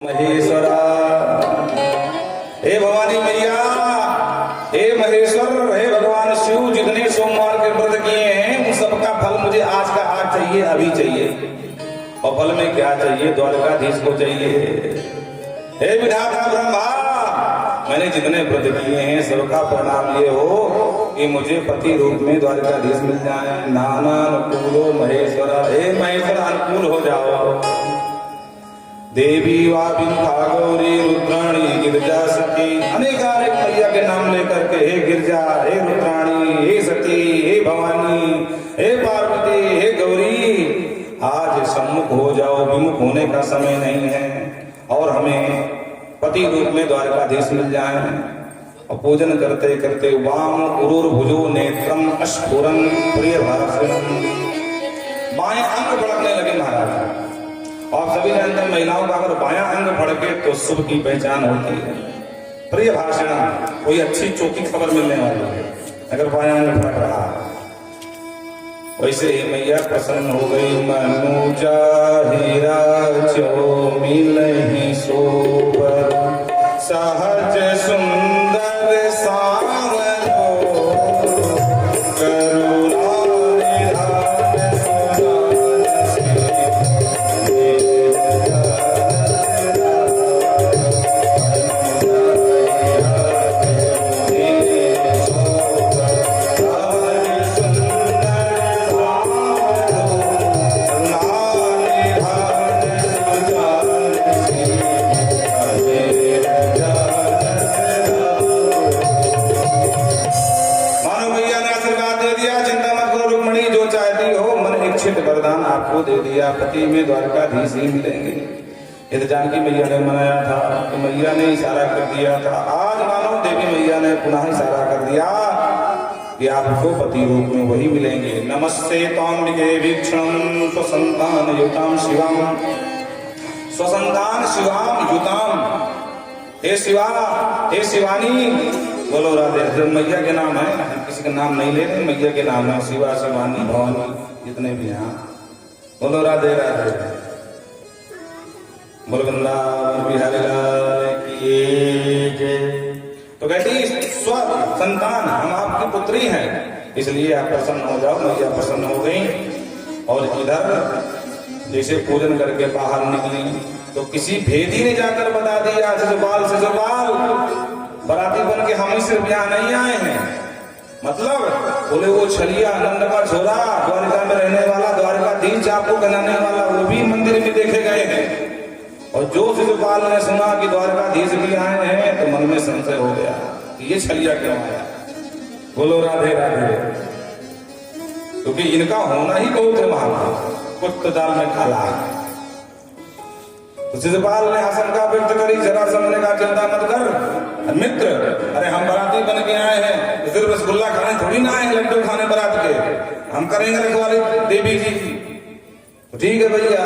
महेश्वरा, हे भवानी मैया, हे महेश्वर, हे भगवान शिव, जितने सोमवार के व्रत किए हैं उन सबका फल मुझे आज का आज चाहिए, अभी चाहिए। और फल में क्या चाहिए? द्वारकाधीश को चाहिए। हे विधाता ब्रह्मा, मैंने जितने व्रत किए हैं सबका परिणाम ये हो कि मुझे पति रूप में द्वारकाधीश मिल जाए। नाना अनुकूलो महेश्वरा, हे महेश्वर अनुकूल हो जाओ। देवी वाबिंखा गौरी रुद्राणी गिरजा सती, अनेकानेक मैया के नाम लेकर के हे गिरजा, हे रुद्राणी, हे सती, हे भवानी, हे पार्वती, हे गौरी, आज सम्मुख हो जाओ। विमुख होने का समय नहीं है और हमें पति रूप में द्वारकाधीश मिल जाए। और पूजन करते करते वाम उरुर्भुजो नेत्रम अस्फुरन प्रिय भारत, बाएं अंग भड़कने लगे महाराज। और सभी जानते हैं महिलाओं का अगर बायां अंग भड़के तो शुभ की पहचान होती है। प्रिय भाषण, कोई अच्छी चौकी खबर मिलने वाली है अगर बायां अंग भड़क रहा है। वैसे ही मैया प्रसन्न हो गई। मनुजा हीरा जो मिलहि सोबर, सहज सुंदर सावर हो, करुणा वरदान आपको दे दिया, पति में द्वारकाधीश ही मिलेंगे। ये तो जानकी मैया ने मनाया था तो मैया ने इशारा कर दिया था। आज मानो देवी मैया ने पुनः इशारा कर दिया कि आपको पति रूप में वही मिलेंगे। नमस्ते ताम्बिके वीक्षणं स्वसंतान युताम शिवाम, स्वसंतान शिवाम युताम। हे शिवा, हे शिवानी, बोलो राधे। मैया के नाम है, किसी का नाम नहीं ले रहे, मैया के नाम है शिवा, शिवानी, भवानी, जितने भी हैं। बोलो राधे राधे। बोलो वृंदावन बिहारी लाल की जय। तो कहती स्व संतान, हम आपकी पुत्री हैं, इसलिए आप प्रसन्न हो जाओ। मैया प्रसन्न हो गई और इधर जैसे पूजन करके बाहर निकली तो किसी भेदी ने जाकर बता दिया, ससुराल ससुराल बराती बन के हम ही सिर्फ यहाँ नहीं आए हैं। मतलब बोले वो छलिया नंद का छोरा, द्वारका में रहने वाला, द्वारकाधीश आपको बनाने वाला, वो भी मंदिर में देखे गए हैं। और जो शिशुपाल ने सुना कि द्वारकाधीश भी आए हैं तो मन में संशय हो गया कि ये छलिया क्यों आया। बोलो राधे राधे। क्योंकि इनका होना ही बहुत है वहां, कुछ दाल में खाला है। तो शिशुपाल ने आशंका व्यक्त करी। जरासंध ने कहा चिंता मत कर मित्र, अरे हम बराती बन के आए हैं तो सिर्फ रसगुल्ला खाने थोड़ी ना आए, लड्डू खाने बरात के, हम करेंगे रखवाली देवी जी की। तो ठीक है भैया।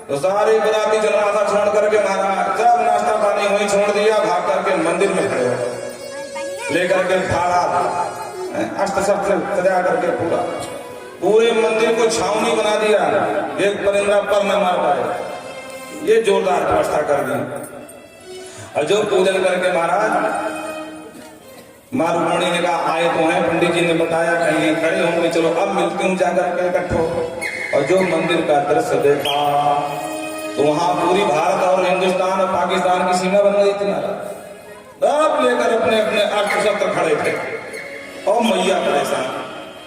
तो सारे बराती जनमासा छोड़ करके महाराज सब नाश्ता पानी वही छोड़ दिया, भाग करके मंदिर में खड़े हो, लेकर के फाड़ा अष्ट शस्त्र सजा करके पूरे मंदिर को छावनी बना दिया, एक परिंदा पर न मार पाए। ये जोरदार व्यवस्था कर दी। और जो पूजन करके महाराज, माँ रुक्मिणी ने कहा आए तो हैं, पंडित जी ने बताया कहीं खड़े होंगे, चलो अब मिलते हूँ जाकर के इकट्ठो। और जो मंदिर का दृश्य देखा तो वहां पूरी भारत और हिंदुस्तान और पाकिस्तान की सीमा बन गई थी महाराज। सब लेकर अपने अपने अस्त्र शस्त्र खड़े थे और मैया परेशान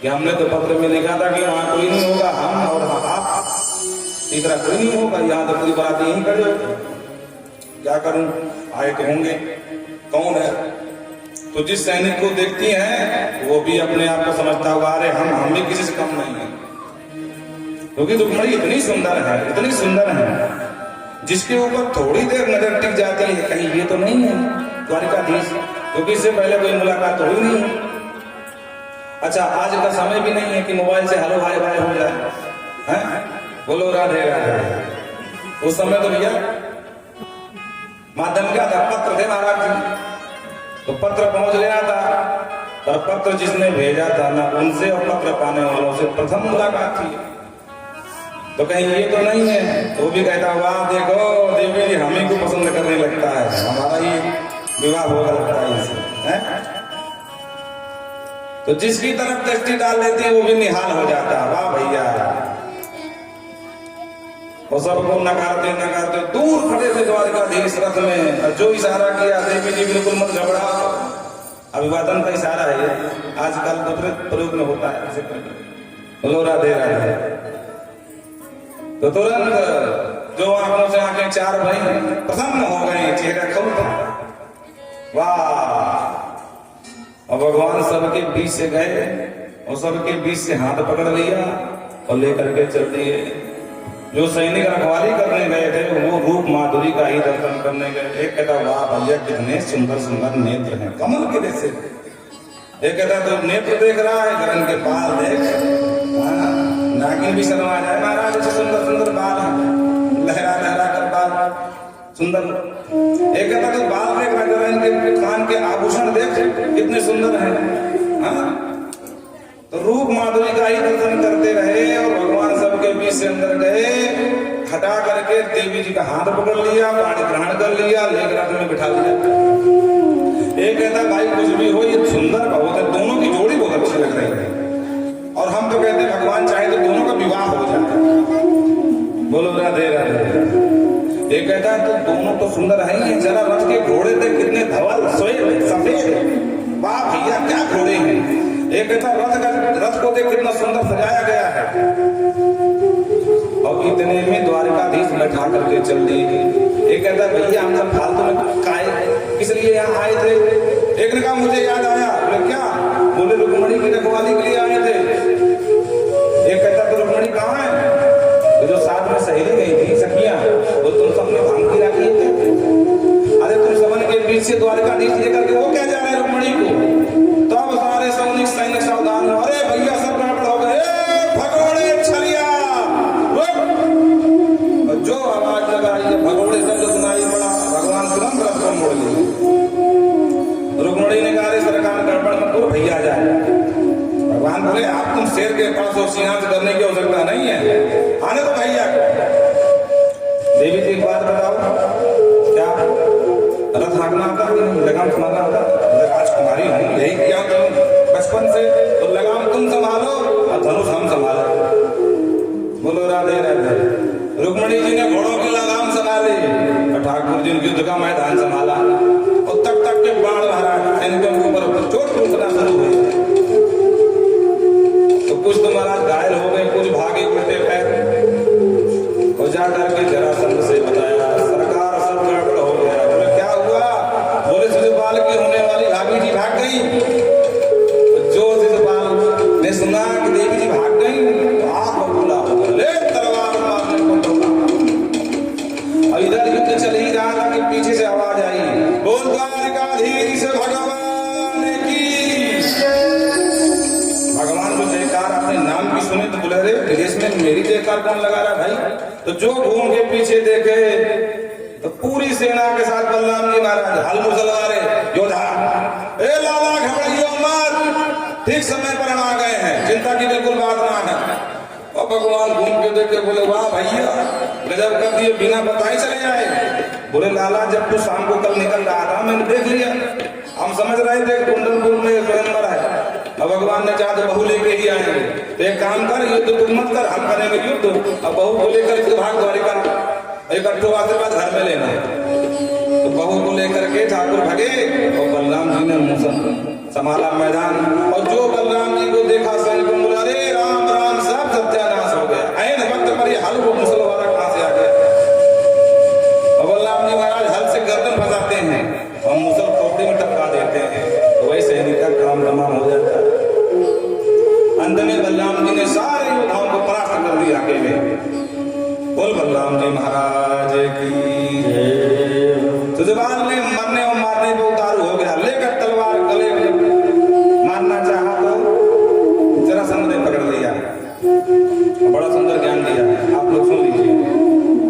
कि हमने तो पत्र में लिखा था कि वहां कोई नहीं होगा, हम और आप, तीसरा कोई नहीं होगा, यहाँ तो पूरी बारात यहीं खड़े हो। क्या करूं, आए तो होंगे, कौन है? तो जिस सैनिक को देखती हैं वो भी अपने आप को समझता हुआ अरे हम भी किसी से कम नहीं है। क्योंकि रुक्मिणी इतनी सुंदर है, इतनी सुंदर है, जिसके ऊपर थोड़ी देर नजर टिक जाती है कहीं ये तो नहीं है द्वारकाधीश, क्योंकि इससे पहले कोई मुलाकात तो हुई नहीं। अच्छा, आज का समय भी नहीं है कि मोबाइल से हेलो हाय बाय हो जाए, हैं? बोलो राधे राधे। उस समय तो भैया माध्यम क्या था? पत्र थे महाराज जी, तो पत्र पहुंच गया था। पर पत्र जिसने भेजा था ना उनसे और पत्र पाने वालों से प्रथम मुलाकात थी। तो कहीं ये तो नहीं है, तो वो भी कहता वाह देखो देवी जी हमें को पसंद करने लगता है, हमारा ही विवाह होगा लगता है इसे, है? तो जिसकी तरफ दृष्टि डाल लेती है वो भी निहाल हो जाता है, वाह भैया। वो सबको नकारते दूर खड़े थे द्वारकाधीश रथ में, और जो इशारा किया देवी जी बिल्कुल मत घबराओ, अभिवादन का इशारा है, आजकल दूसरे प्रयोग में होता है, बोलो राधे राधे। तो तुरंत जो आंखों से आंखें चार भाई प्रसन्न हो गए, चेहरा खुल गया, वाह। और भगवान सबके बीच से गए और सबके बीच से हाथ पकड़ लिया और लेकर के चल दिए। जो सैनिक रखवाली करने गए थे वो रूप माधुरी का ही दर्शन करने गए। एक कहता वाह भैया कितने सुंदर सुंदर नेत्र हैं, कमल के जैसे। एक कहता तो नेत्र देख रहा है, गरन के बाल देख, नागिन भी शर्मा जाए, महाराज ऐसे सुंदर सुंदर बाल है, लहरा लहरा कर बाल सुंदर। एक कहता तो बाल देख रहा है, इनके कान के आभूषण देख कितने सुंदर हैं, हाँ। तो रूप माधुरी का ही दर्शन करते रहे और भगवान सबके बीच से अंदर गए, हटा करके देवी जी का हाथ पकड़ लिया, पानी ग्रहण कर लिया, लेकर रथ में बिठा दिया। एक कहता भाई कुछ भी हो ये सुंदर बहुत है, दोनों की जोड़ी बहुत अच्छी लग रही है, और हम तो कहते भगवान चाहे तो दोनों का विवाह हो जाए, बोलो राधे राधे। एक कहता है तो दोनों तो सुंदर है ही, जरा रथ के घोड़े थे कितने धवल श्वेत सफेद, वाह भैया क्या घोड़े हैं। एक कहता रथ को देख कितना सुंदर सजाया गया है, और इतने में द्वारकाधीश बैठा करके चल दी। एक कहता भैया हम सब फालतू में काहे इसलिए यहाँ आए थे। एक ने कहा मुझे याद आया, बोले क्या, बोले रुक्मणी की रखवाली के लिए आए थे। एक कहता तो रुक्मणी कहाँ है, तो जो साथ में सहेली गई थी सखियां, वो तुम सबने भांग की रखी है। अरे तुम सबन के बीच से द्वारकाधीश लेकर के वो क्या जा रहे हैं रुक्मणी को। तब सारे सैनिक सावधान हो, अरे भैया सब गड़बड़ हो गए, भगोड़े छलिया रुक। जो आवाज लगाई भगोड़े शब्द सुनाई पड़ा, भगवान तुरंत रथ को मोड़ लिए। रुक्मणी ने कहा सरकार गड़बड़ मत करो भैया जाए। भगवान बोले आप तुम शेर के पास हो, सिंह से डरने की आवश्यकता नहीं है, आने तो भैया को। देवी जी एक बात बताओ, क्या रथ हाँकना आता है, लगाम संभालना आता है? राजकुमारी हूँ यही क्या बचपन से, तो लगाम तुम संभालो और धनुष हम संभालो, बोलो राधे राधे। रुक्मणी जी ने घोड़ों की लगाम संभाली और ठाकुर जी ने युद्ध का मैदान संभाला, और तक तक के बाण महाराज सैनिकों के ऊपर चोट टूटना शुरू हुई। तो कुछ तो महाराज घायल हो गए, कुछ भागे उल्टे पैर, और जाकर के जरासंध से बताया सरकार सब गड़बड़ हो गया। बोले क्या हुआ, बोले शिशुपाल की होने वाली भाभी जी भाग गई। जो शिशुपाल ने सुना कि देवी जी भाग गई तो आंख बबूला हो गया, ले तलवार मारने को बोला। और इधर युद्ध चल ही रहा था कि पीछे से आवाज आई, बोल द्वारकाधीश भगवान की। भगवान को जयकार अपने नाम की सुने तो बोले रे विदेश में मेरी जयकार कौन लगा रहा भाई। तो जो घूम के पीछे देखे तो पूरी सेना के साथ बलराम जी महाराज हल मुसलवारे योद्धा, ए लाला घबराइयो मत, ठीक समय पर हम आ गए हैं, चिंता की बिल्कुल बात ना है। और भगवान घूम के देखे बोले वाह भैया गजब कर दिए, बिना बताए चले आए। बोले लाला जब तू शाम को कल निकल रहा था मैंने देख लिया, हम समझ रहे थे कुंडलपुर में स्वयंवर है, अब भगवान ने चाहा तो बहू लेके ही आएंगे। तो एक काम कर, युद्ध तुम मत कर, हम करेंगे युद्ध, अब बहू को लेकर भाग द्वारिका, इकट्ठो आशीर्वाद घर में लेना। तो बहू को लेकर के ठाकुर भगे और बलराम जी ने मुंह संभाला मैदान। और जो बलराम जी को देखा सैनिकों बोला अरे राम राम सब सत्यानाश हो गया, ऐन वक्त पर ये हल को मुसलवारा कहां से आ गया। और बलराम जी महाराज हल से गर्दन फंसाते हैं और मुसल खोपड़ी में टपका देते हैं, तो वही सैनिक का काम तमाम हो जाता है। अंत में बलराम जी ने सारे योद्धाओं को परास्त कर दिया अकेले। बोल बलराम जी महाराज की जय। तो जवान ने मरने और मारने पे उतारू हो गया, लेकर तलवार गले में मारना चाहा तो जरासंध ने पकड़ लिया। बड़ा सुंदर ज्ञान दिया, आप लोग सुन लीजिए।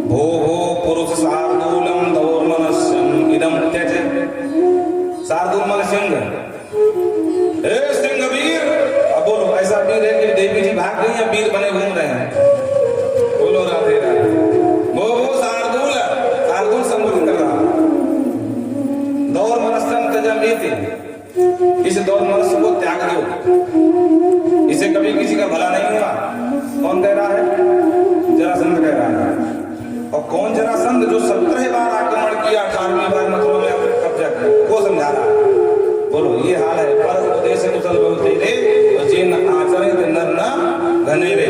भो भो पुरुष शार्दूलम दौर्मनस्यम इदम त्यज। शार्दूल मन सिंह, ए सिंह वीर। अब बोलो ऐसा वीर है कि देवी जी भाग गई या वीर बने घूम रहे हैं, बोलो लेते हैं। इस दौर मनुष्य को त्याग दो, इसे कभी किसी का भला नहीं हुआ। कौन कह रहा है? जरासंध कह रहा है। और कौन जरासंध? जो 17 बार आक्रमण किया, 18वीं बार मथुरा में कब्जा किया, वो समझा रहा है। बोलो, ये हाल है। पर उपदेश कुशल बोलते रे और जिन आचरण नर न घनेरे।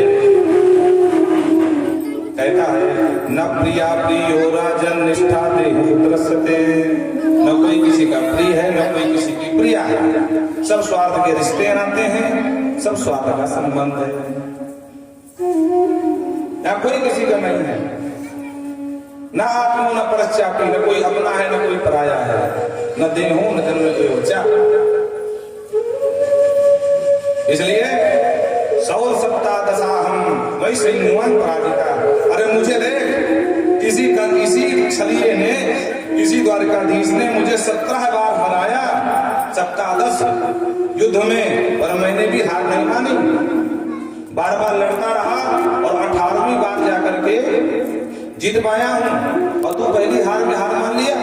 कहता है न प्रिया प्रियो राजन निष्ठा देहु त्रसते। न कोई किसी का प्रिय है, न कोई किसी की प्रिया है। सब स्वार्थ के रिश्ते नाते हैं, सब स्वार्थ का संबंध है। या कोई किसी का नहीं है। न आत्मो न परश्चापी, न कोई अपना है न कोई पराया है। न दिन हो न जन्म के ऊंचा। इसलिए 100 सप्ताह दशाहम वैसे मुआन पराजिता। अरे मुझे देख, इसी छलिए ने, इसी द्वारकाधीश ने मुझे 17 बार हराया, सप्ताह 10 युद्ध में, पर मैंने भी हार नहीं मानी। बार बार लड़ता रहा और 18वीं बार जाकर के जीत पाया हूं। और तू पहली हार में हार मान लिया।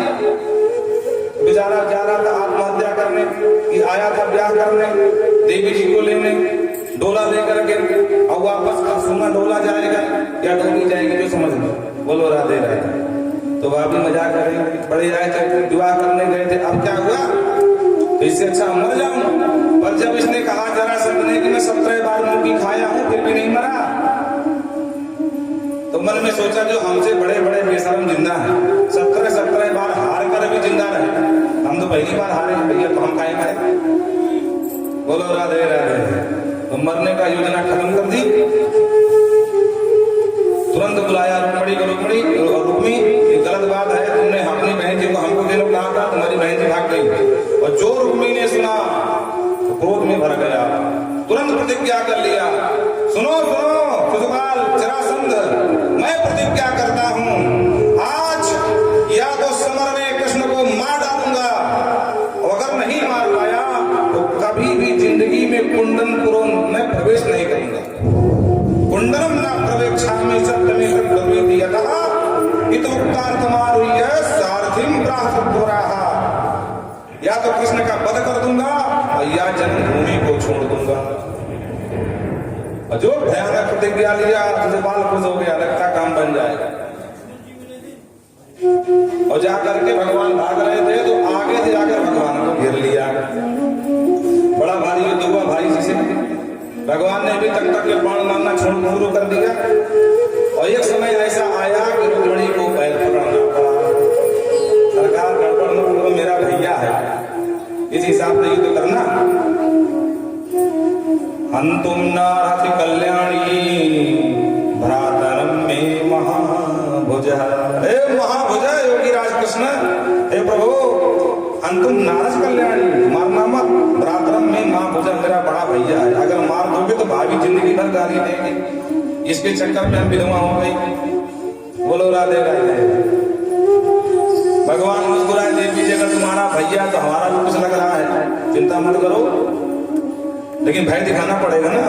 बेचारा जा रहा था आत्महत्या करने, कि आया था ब्याह करने देवी जी को लेने, डोला लेकर के, और वापस सुना डोला जाएगा या डोली जाएगी, जो समझ लो। बोलो राधे राधे। तो भाभी मजाक कर रही, बड़े आए थे, विवाह करने गए थे, अब क्या हुआ? तो इससे अच्छा मर जाऊं। पर जब इसने कहा जरासंध ने कि मैं 17 बार मुंह खाया हूं फिर भी नहीं मरा, तो मन में सोचा जो हमसे बड़े बड़े बेशरम जिंदा हैं, 17 बार हार कर भी जिंदा रहे, हम तो पहली बार हारे हैं भैया, तो हम काहे मरे? बोलो राधे राधे। तो मरने का योजना खत्म कर दी। तुरंत बुलाया रुक्मणी को। रुक्मी, ये गलत बात है, तुमने अपनी बहन जी को हमको दे लो कहा था, तुम्हारी बहन जी भाग गई। और जो रुक्मी ने सुना तो क्रोध में भर गया, तुरंत प्रतिज्ञा कर लिया। सुनो सुनो शिशुपाल, जरासंध, मैं प्रतिज्ञा करता हूं, आज या तो समर में कृष्ण को मार डालूंगा, और अगर नहीं मार पाया तो कभी भी जिंदगी में कुंडनपुरों में प्रवेश नहीं करूंगा। कुंडनम न प्रवेक्षामि सत्यमे तद्ब्रवीति यतः हितोक्तार्थमारुह्य सारथिं प्राहतुराः। या तो कृष्ण का वध कर दूंगा और या जन्मभूमि को छोड़ दूंगा। और जो भयानक प्रतिज्ञा लिया, शिशुपाल खुश हो गया, लगता काम बन जाएगा। और जाकर के भगवान भाग रहे थे तो आगे से जाकर भगवान को घेर लिया। बड़ा भारी युद्ध हुआ भाई जी से। भगवान ने भी तक के बाण मारना शुरू कर दिया। और एक समय ऐसा आया कि रुक्मिणी को पैर पकड़ना पड़ा। सरकार गड़बड़ में, वो मेरा भैया है, इस हिसाब से युद्ध करना। हंतुम नारति कल्याणी भ्रातरम में महाभुज। हे महाभुज योगी राज कृष्ण, हे प्रभु, हंतुम नारस कल्याणी, मारना मत। भ्रातरम में महाभुज, मेरा बड़ा भैया है, अगर मार दोगे तो भाभी जिंदगी भर गाली देंगे। इसके चक्कर में हम विधवा हो गई। बोलो राधे राधे। भगवान मुस्कुराए, देवी जी अगर तुम्हारा भैया तो हमारा भी कुछ लग रहा है, चिंता मत करो, लेकिन भय दिखाना पड़ेगा ना,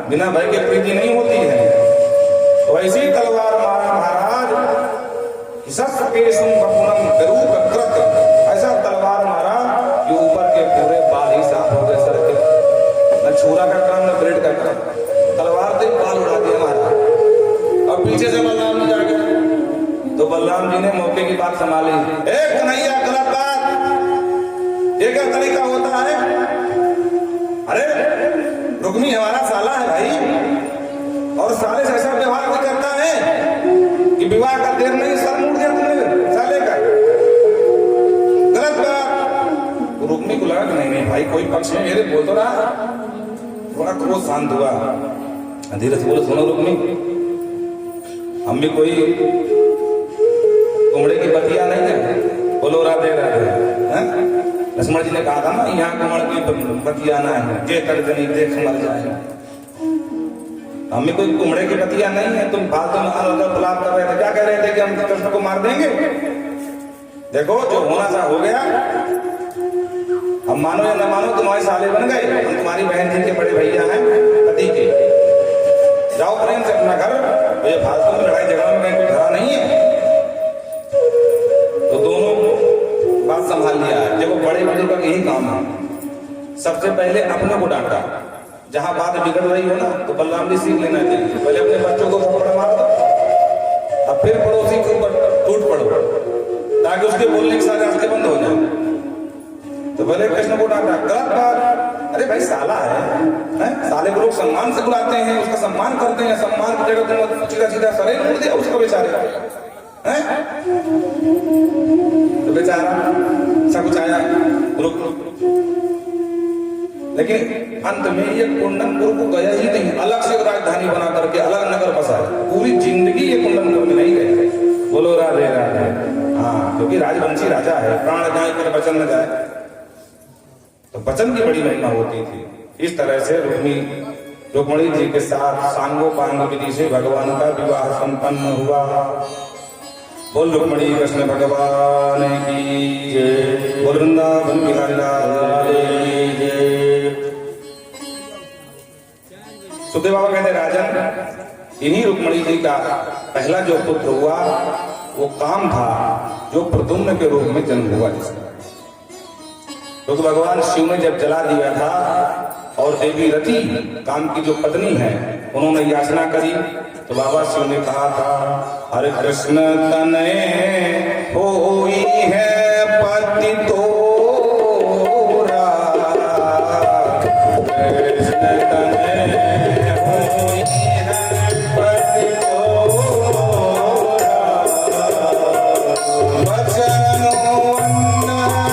बिना भय के प्रीति नहीं होती है। तो ऐसी तलवार मारा महाराज, ऐसा तलवार मारा कि ऊपर के पूरे बाल ही साफ हो गए सर के। न छुरा का काम न ब्रेड का काम, तलवार से बाल उड़ा दिया महाराज। और पीछे से बलराम जी आ गए, तो बलराम जी ने मौके की बात संभाली। एक कन्हैया, गलत बात, ये क्या तरीका होता है? अरे रुक्मी हमारा साला है भाई, और साले से ऐसा व्यवहार भी करता है कि विवाह का देर नहीं, सर मुड़ दिया तुमने साले का, गलत बात। रुक्मी को लगा कि नहीं भाई कोई पक्ष में मेरे बोल तो रहा। थोड़ा क्रोध शांत हुआ, धीरे से बोले, सुनो रुक्मी, हम भी कोई कुमड़े की पतिया नहीं है। बोलो राधे राधे। लक्ष्मण जी ने कहा था ना, यहाँ कुमड़ की पतिया ना है, जे तड़कनी देख मर जाए। हमें कोई कुमड़े की पतिया नहीं है। तुम फालतू में बलाप कर रहे थे, क्या कह रहे थे कि हम कृष्ण को मार देंगे? देखो जो होना था हो गया, हम मानो या न मानो तुम्हारे साले बन गए, हम तुम्हारी बहन जी के बड़े भैया हैं पति के। जाओ प्रेम से अपना घर, तो ये फालतू में लड़ाई झगड़ा में कोई खड़ा नहीं है। तो दोनों बात संभाल लिया। जब वो बड़े बड़े बुजुर्ग का यही काम है, सबसे पहले अपने को डांटा। जहां बात बिगड़ रही हो ना तो बलराम जी सीख लेना चाहिए, पहले अपने बच्चों को थप्पड़ मार दो, अब फिर पड़ोसी के ऊपर टूट पड़ो ताकि उसके बोलने के सारे रास्ते बंद हो जाए। तो पहले कृष्ण को डांटा, गलत बात, अरे भाई साला है? साले को लोग सम्मान से बुलाते हैं, उसका सम्मान करते हैं, सम्मान की जगह तुम सीधा सीधा सरे मोड़ दिया उसको बेचारे हैं? तो बेचारा सब कुछ आया रुक, लेकिन अंत में ये कुंडनपुर को गया ही नहीं, अलग से राजधानी बना करके अलग नगर बसा, पूरी जिंदगी ये कुंडनपुर में नहीं गए। बोलो राधे राधे। हाँ, क्योंकि राजवंशी राजा है, प्राण जाए पर वचन न जाए, तो वचन की बड़ी महिमा होती थी। इस तरह से रुक्मिणी जी के साथ सांगोपांग विधि से भगवान का विवाह संपन्न हुआ। बोल रुक्मिणी कृष्ण भगवान की जय, बोल वृंदावन बिहारी लाल की जय। सुखदेव बाबा कहते राजन, इन्हीं रुक्मिणी जी का पहला जो पुत्र हुआ वो काम था जो प्रद्युम्न के रूप में जन्म हुआ जिसका, क्योंकि तो भगवान शिव ने जब जला दिया था और देवी रति काम की जो पत्नी है उन्होंने याचना करी, तो बाबा शिव ने कहा था हरे कृष्ण तनय होई है पति तोरा, कृष्ण तनय होई है पति तोरा, वचन का होई नूरा,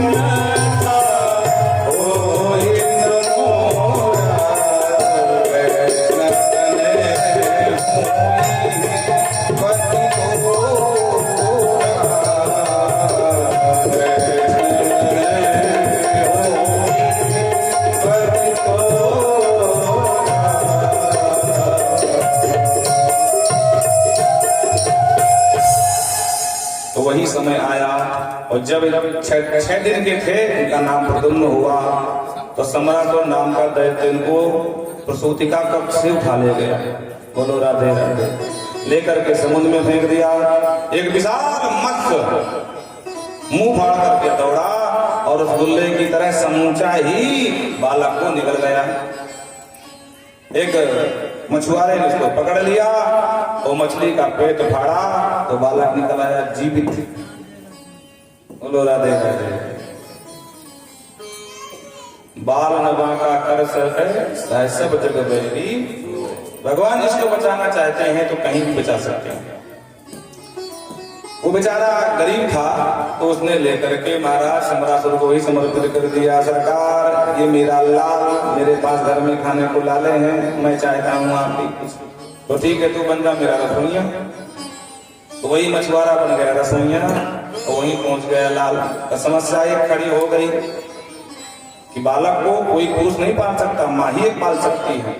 वचन का होई नूरा, कृष्ण तनय होई पति तोरा, तो वही समय आया और जब 6 दिन के थे उनका नाम प्रद्युम्न हुआ, तो सम्राट नाम का दैत्य इनको प्रसूतिका कक्ष से उठा ले गया। बोलो राधे राधे। लेकर के समुद्र में फेंक दिया। एक विशाल मत्स्य मुंह फाड़ करके दौड़ा और उस गुल्ले की तरह समूचा ही बालक को निकल गया। एक मछुआरे ने उसको पकड़ लिया और मछली का पेट फाड़ा तो बालक निकल आया जीवित। बोलो राधे राधे। बाल नवा का कर सके सब जग बैरी। भगवान इसको बचाना चाहते हैं तो कहीं भी बचा सकते हैं। वो बेचारा गरीब था तो उसने लेकर के महाराज सम्रासुर को ही समर्पित कर दिया। सरकार ये मेरा लाल मेरे पास घर में खाने को लाले हैं, मैं चाहता हूँ आपकी कुछ, तो ठीक है तू बन जा मेरा रसोइया। तो वही मछुआरा बन गया रसोइया और वहीं पहुंच गया लाल। तो समस्या एक खड़ी हो गई कि बालक को कोई पुरुष नहीं पाल सकता, माँ ही एक पाल सकती है।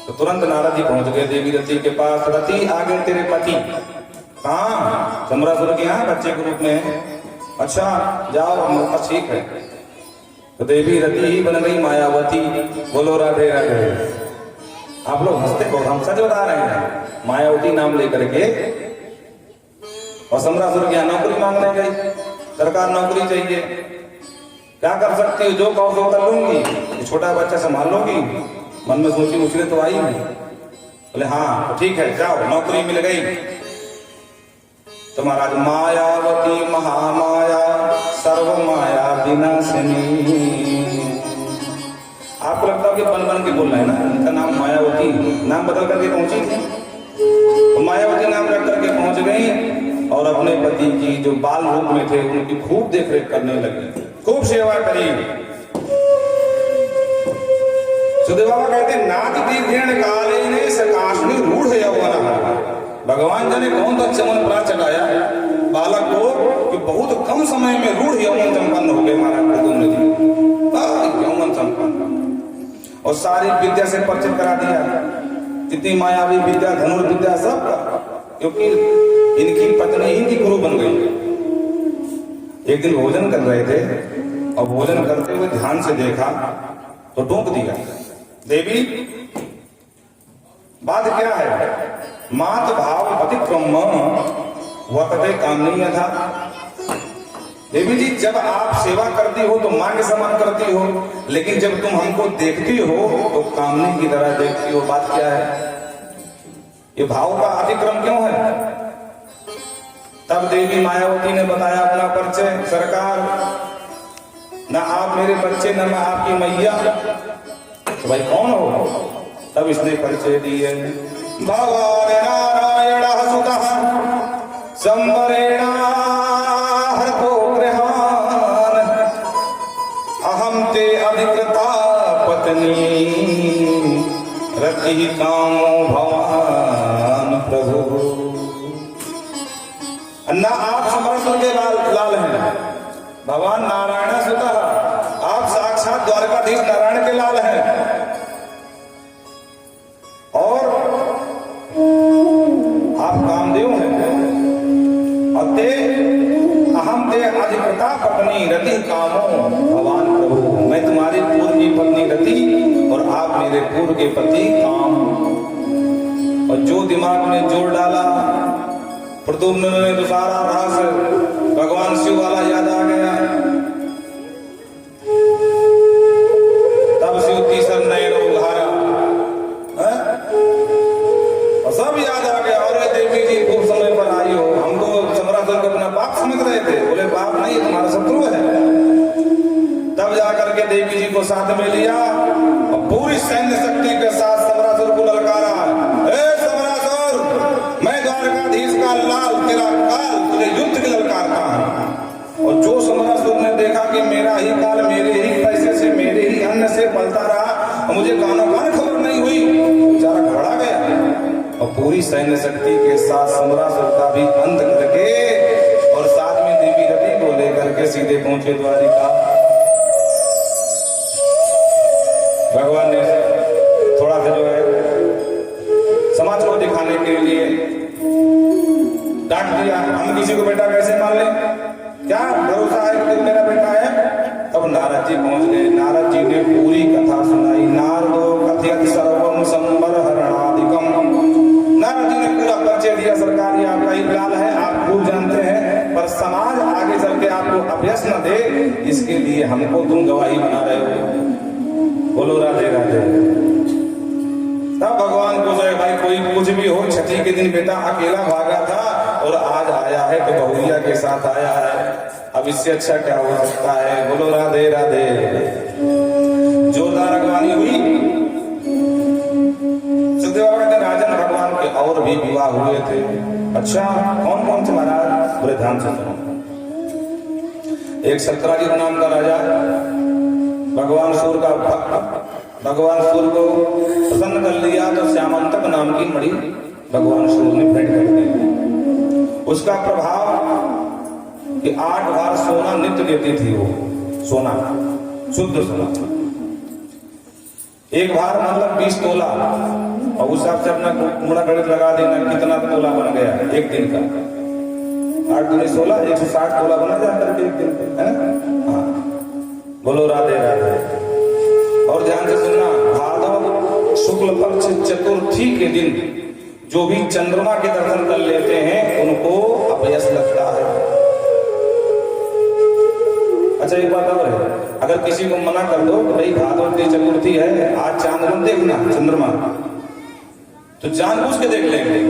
तो तुरंत नारद जी पहुंच गए देवी रति के पास। रति आगे तेरे पति कहाँ? सम्रासुर के यहाँ बच्चे के रूप में। अच्छा जाओ मौका ठीक है। तो देवी रति ही बन गई मायावती। बोलो राधे राधे। आप लोग हंसते हो, हम सच बता रहे हैं। मायावती नाम लेकर के और सम्रासुर के यहाँ नौकरी मांगने गई। सरकार नौकरी चाहिए, क्या कर सकती हो? जो कहो सो कर लूंगी। छोटा बच्चा संभाल लोगी? मन में सोची मुझे तो आई नहीं। बोले हाँ तो ठीक है जाओ, नौकरी मिल गई। तो महाराज मायावती महामाया सर्व माया विनाशिनी। आपको लगता है कि बन बन के बोल रहे हैं ना, उनका नाम मायावती, नाम बदल करके पहुंची थी। तो मायावती नाम रख करके पहुंच गई और अपने पति की जो बाल रूप में थे उनकी खूब देखरेख करने लगी, खूब सेवा करी। सुखदेव बाबा कहते नाथ दीर्घेण काले ने सकाशनी रूढ़ यौवन। भगवान जाने कौन सा चमन प्राप्त चढ़ाया बालक को कि बहुत कम समय में रूढ़ यौवन संपन्न हो गए महाराज प्रद्युम्न जी। यौवन संपन्न और सारी विद्या से परिचित करा दिया। जितनी मायावी विद्या धनुर्विद्या सब, क्योंकि इनकी पत्नी इनकी गुरु बन गई। एक दिन भोजन कर रहे थे और भोजन करते हुए ध्यान से देखा तो टोक दिया, देवी बात क्या है? मात भाव अतिक्रम वतते कामनीय था। देवी जी, जब आप सेवा करती हो तो मां के समान करती हो, लेकिन जब तुम हमको देखती हो तो कामनी की तरह देखती हो। बात क्या है? ये भाव का अतिक्रम क्यों है? तब देवी मायावती ने बताया अपना परिचय, सरकार ना आप मेरे बच्चे ना मैं आपकी मैया, तो भाई कौन हो? तब इसने परिचय दिए, भगवान नारायण सुतः संवरेण हरतो गृहान अहम ते अधिकृता पत्नी रति कामो भवान प्रभु। अन्ना आप समरसुर के लाल हैं, भगवान नारायण सुतः, आप साक्षात द्वारकाधीश नारायण के लाल हैं, और आप कामदेव हैं। अते अहम ते अधिकृता पत्नी रति कामो भवान प्रभु, मैं तुम्हारी पूर्व की पत्नी रति और आप मेरे पूर्व के पति काम। और जो दिमाग में जोड़ डाला प्रद्युम्न ने तो सारा रास भगवान शिव वाला याद आ गया। तब शिव तीसर नयन उघारा और सब याद आ गया। और देवी जी खूब समय पर आई हो, हमको समरासुर को अपना बाप समझ रहे थे, बोले बाप नहीं, तुम्हारा शत्रु है। तब जाकर के देवी जी को साथ में लिया और पूरी सैन्य शक्ति के साथ समरासुर को ललकारा, लाल तेरा काल, तुझे युद्ध की ललकारता है। और जो समरासुर ने देखा कि मेरा ही काल मेरे ही पैसे से मेरे ही अन्न से पलता रहा और मुझे गाना खबर नहीं हुई, बेचारा घबरा गया और पूरी सैन्य शक्ति के साथ समरासुर का भी अंत करके और साथ में देवी रति को लेकर के सीधे पहुंचे द्वारिका। भगवान ने थोड़ा सा जो है समाज को दिखाने के लिए डांट दिया, हम किसी को बेटा कैसे मान ले, क्या भरोसा है कि तुम मेरा बेटा है। तब नारद जी पहुंच गए, नारद जी ने पूरी कथा सुनाई। नारदो कथयत सर्वम संबर हरणादिकम, नारद जी ने पूरा परिचय दिया, सरकार ये आपका ही लाल है, आप खूब जानते हैं, पर समाज आगे चल के आपको अभ्यस न दे, इसके लिए हमको तुम गवाही बना रहे हो। बोलो राधे राधे। तब भगवान को जो भाई कोई कुछ भी हो, छठी के दिन बेटा अकेला भागा था और आज आया है तो बहुरिया के साथ आया है, अब इससे अच्छा क्या हो सकता है। बोलो राधे राधे। जोरदार अगवानी हुई। सुखदेव बाबा कहते राजन भगवान के और भी विवाह हुए थे। अच्छा कौन कौन से महाराज? पूरे ध्यान से सुनो। एक सत्राजित नाम का राजा, भगवान सूर्य का भक्त, भगवान सूर्य को प्रसन्न कर लिया तो श्यामंतक नाम की मणि भगवान सूर्य ने भेंट कर दी। उसका प्रभाव कि 8 बार सोना नित्य देती थी वो, सोना शुद्ध सोना, एक बार मतलब 20 तोला, और उस हिसाब से अपना मुड़ा गणित लगा देना कितना तोला बन गया एक दिन का। 8 दूनी 16, 160 तोला बना जाता है एक दिन का, है ना। हाँ बोलो राधे राधे। और ध्यान से सुनना, भादव शुक्ल पक्ष चतुर्थी के दिन जो भी चंद्रमा के दर्शन कर लेते हैं उनको अपयश लगता है। अच्छा एक बात और है, अगर किसी को मना कर दो तो भाई भादव की चतुर्थी है, आज चांद मत देखना चंद्रमा, तो जानबूझ के देख लेंगे।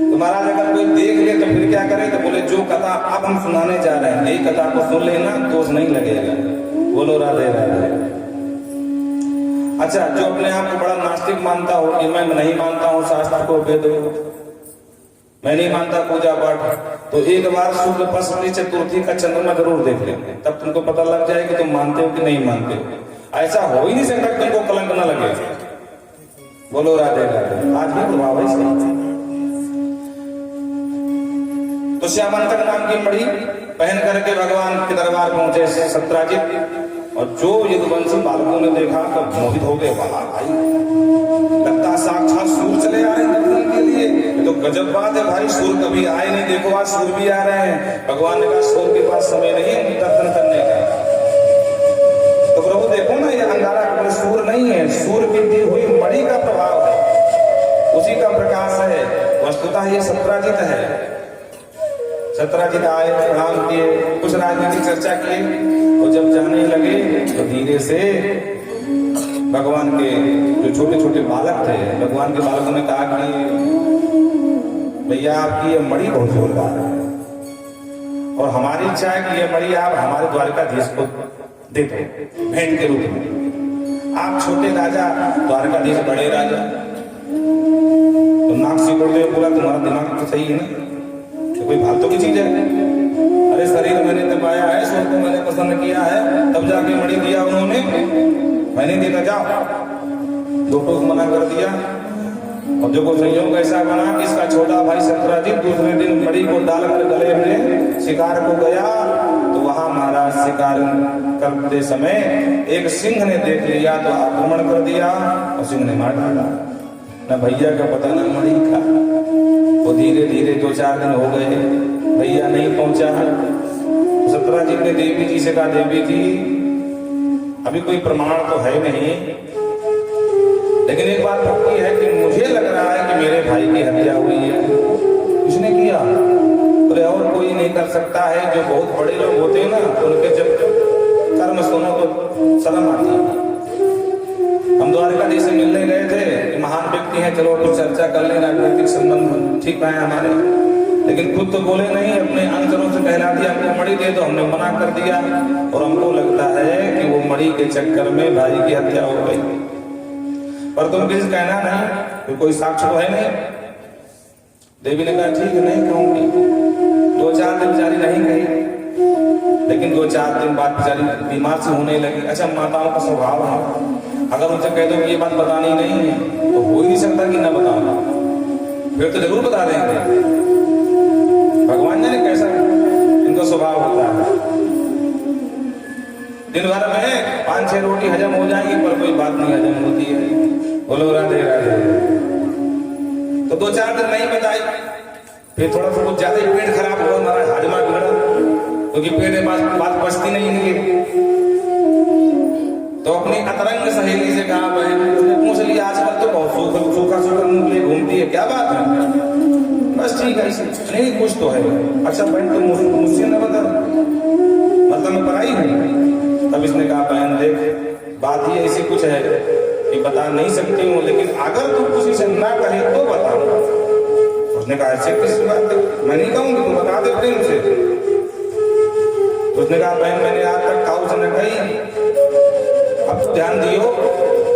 तो महाराज अगर कोई देख ले तो फिर क्या करे, तो बोले जो कथा अब हम सुनाने जा रहे हैं यही कथा को सुन लेना, दोष नहीं लगेगा। बोलो राधे राधे। अच्छा जो अपने आप को बड़ा नास्तिक मानता हो कि मैं नहीं मानता हूँ शास्त्र को, वेद मैं नहीं मानता पूजा पाठ, तो एक बार शुक्ल पक्ष चतुर्थी का चंद्रमा जरूर देख ले, तब तुमको पता लग जाए कि तुम मानते हो कि नहीं मानते हो। ऐसा हो ही नहीं सकता तुमको कलंक न लगे। बोलो राधे राधे। आज भी प्रभाव है। तो श्यामंतक नाम की मणि पहन करके भगवान के दरबार पहुंचे सत्राजित, और जो यदुवंशी बालकों ने देखा तो मोहित हो गए। वाह भाई, लगता साक्षात सूर्य चले आ रहे हैं दर्शन के लिए, तो गजब बात है भाई, सूर्य कभी आए नहीं, देखो आज सूर्य भी आ रहे हैं। भगवान ने कहा सूर्य के पास समय नहीं है दर्शन करने का, तो प्रभु देखो ना ये अंगारा सूर्य नहीं है, सूर्य की दी हुई मणि का प्रभाव है, उसी वस्तुतः ये सत्राजित है। सत्राजित आए, प्रणाम किए, कुछ राजनीतिक चर्चा किए, और जब जाने लगे तो धीरे से भगवान के जो छोटे छोटे बालक थे, भगवान के बालकों ने कहा कि भैया आपकी ये मणि बहुत जोरदार है, और हमारी इच्छा है कि ये मणि आप हमारे द्वारकाधीश को दे दो भेंट के रूप में। आप छोटे राजा, द्वारकाधीश बड़े राजा, तो नाक सिकोड़ते हुए बोला तुम्हारा दिमाग तो सही है ना, तो कोई फालतू की चीज है? अरे शरीर मैंने तपाया है, स्वर्ग को मैंने पसंद किया है, तब जाके मणि दिया उन्होंने, मैंने देना जाओ। दो टोक मना कर दिया, और जो संयोग ऐसा बना कि इसका छोटा भाई सत्राजित दूसरे दिन मणि को डालकर गले में शिकार को गया, तो वहां महाराज शिकार करते समय एक सिंह ने देख लिया तो आक्रमण कर दिया और सिंह ने मार डाला। न भैया का पता न मणि का। वो धीरे धीरे 2-4 दिन हो गए, भैया नहीं पहुंचा। सत्राजित ने देवी जी से कहा, देवी जी अभी कोई प्रमाण तो है नहीं, लेकिन एक बात पक्की है कि मुझे लग रहा है कि मेरे भाई की हत्या हुई है। किसने किया? बोले और कोई नहीं कर सकता है। जो बहुत बड़े लोग होते हैं ना, उनके जब कर्म सुनो तो शर्म आती है। हम द्वारकाधीश से मिलने गए थे कि महान व्यक्ति हैं, चलो कुछ चर्चा कर लें, राजनीतिक संबंध ठीक है हमारे, लेकिन खुद तो बोले नहीं, अपने अंतरों से कहला दिया हमको मणि दे दो, हमने मना कर दिया, और हमको लगता है कि वो मणि के चक्कर में भाई की हत्या हो गई। पर तुम किसी कहना नहीं, कोई साक्ष्य तो है नहीं। देवी ने कहा ठीक है, नहीं कहूंगी। 2-4 दिन बेचारी नहीं गई, लेकिन 2-4 दिन बाद बेचारी बीमार से होने लगी। अच्छा, माताओं का स्वभाव है, अगर उनसे कह दो कि ये बात बतानी नहीं है तो हो ही नहीं सकता कि ना बताओ, फिर तो जरूर बता देंगे। भगवान जाने कैसा इनका स्वभाव होता है। दिन भर में 5-6 रोटी हजम हो जाएंगी, पर कोई बात नहीं हजम होती है। बोलो राधे राधे। तो 2-4 दिन नहीं बताई, फिर थोड़ा सा कुछ ज्यादा ही पेट खराब हुआ, हमारा हाजमा बिगड़ा, क्योंकि पेट में बात बचती नहीं इनकी। तो अपनी अतरंग सहेली से कहा, बहन पूछ लिया, आजकल तो बहुत सूखा मुंह लिए घूमती है, क्या बात है? बस ठीक है, नहीं कुछ तो है। अच्छा बहन तुम मुझसे न बता, मतलब मैं पढ़ाई हूँ। तब इसने कहा, बहन देख बात ही ऐसी कुछ है कि बता नहीं सकती हूँ, लेकिन अगर तुम किसी से ना कहे तो बताऊंगा। उसने कहा ऐसे किस बात, मैं नहीं कहूंगी, तुम बता दे प्रेम से। उसने कहा, बहन मैंने आज तक काऊ से न कही, अब तो ध्यान दियो।